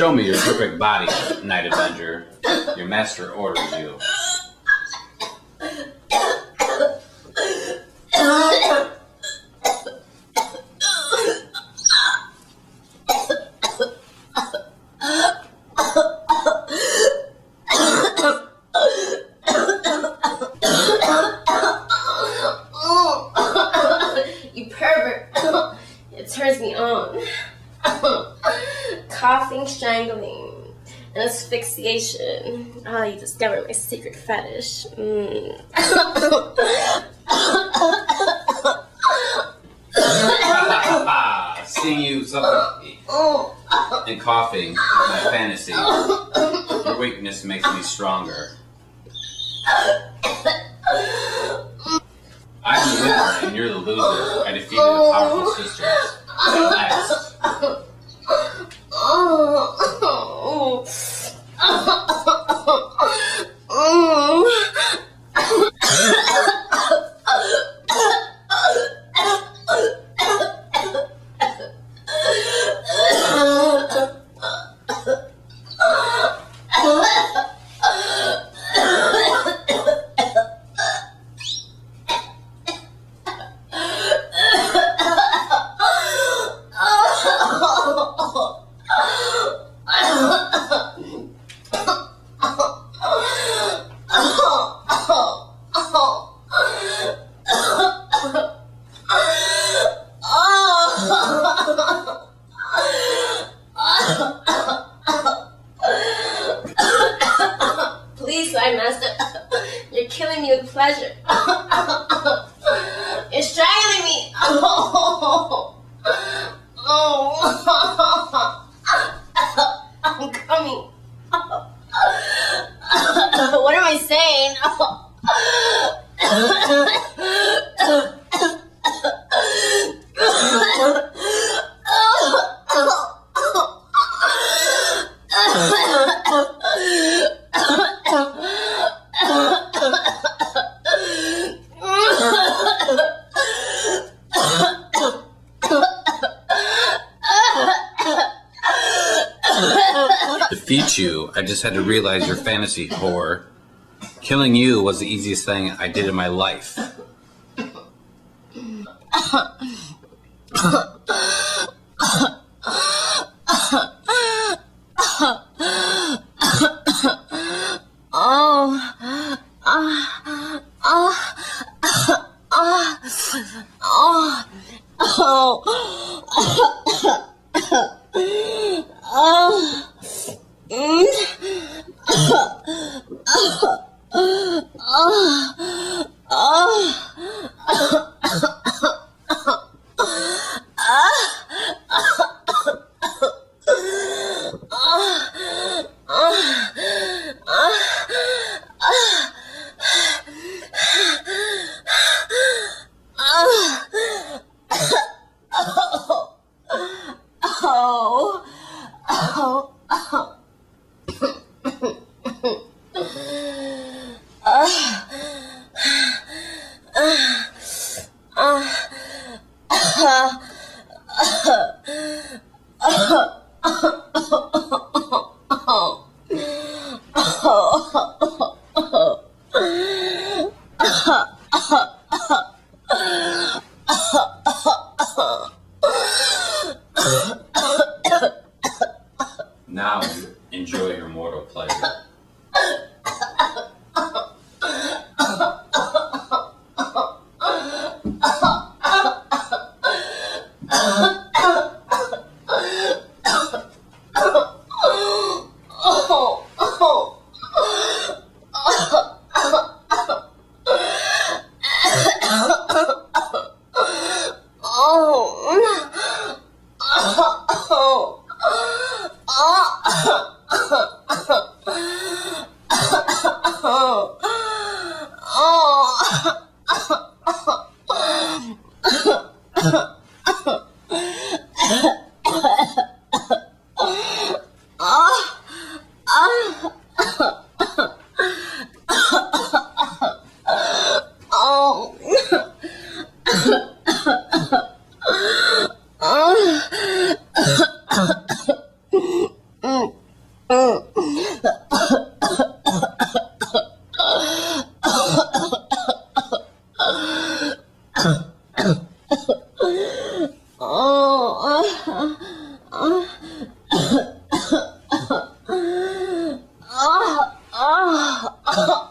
Show me your perfect body, Night Avenger. Your master orders you. You pervert. It turns me on. Coughing, strangling, and asphyxiation. Oh, you discovered my secret fetish. Seeing you suffocate and coughing, my fantasy. Your weakness makes me stronger. I'm the winner and you're the loser. I defeated the powerful sisters. Relax. Please, my master, you're killing me with pleasure. You're strangling me. I'm coming. What am I saying? Defeat you, I just had to realize your fantasy whore. Killing you was the easiest thing I did in my life. Now enjoy your mortal pleasure. Oh.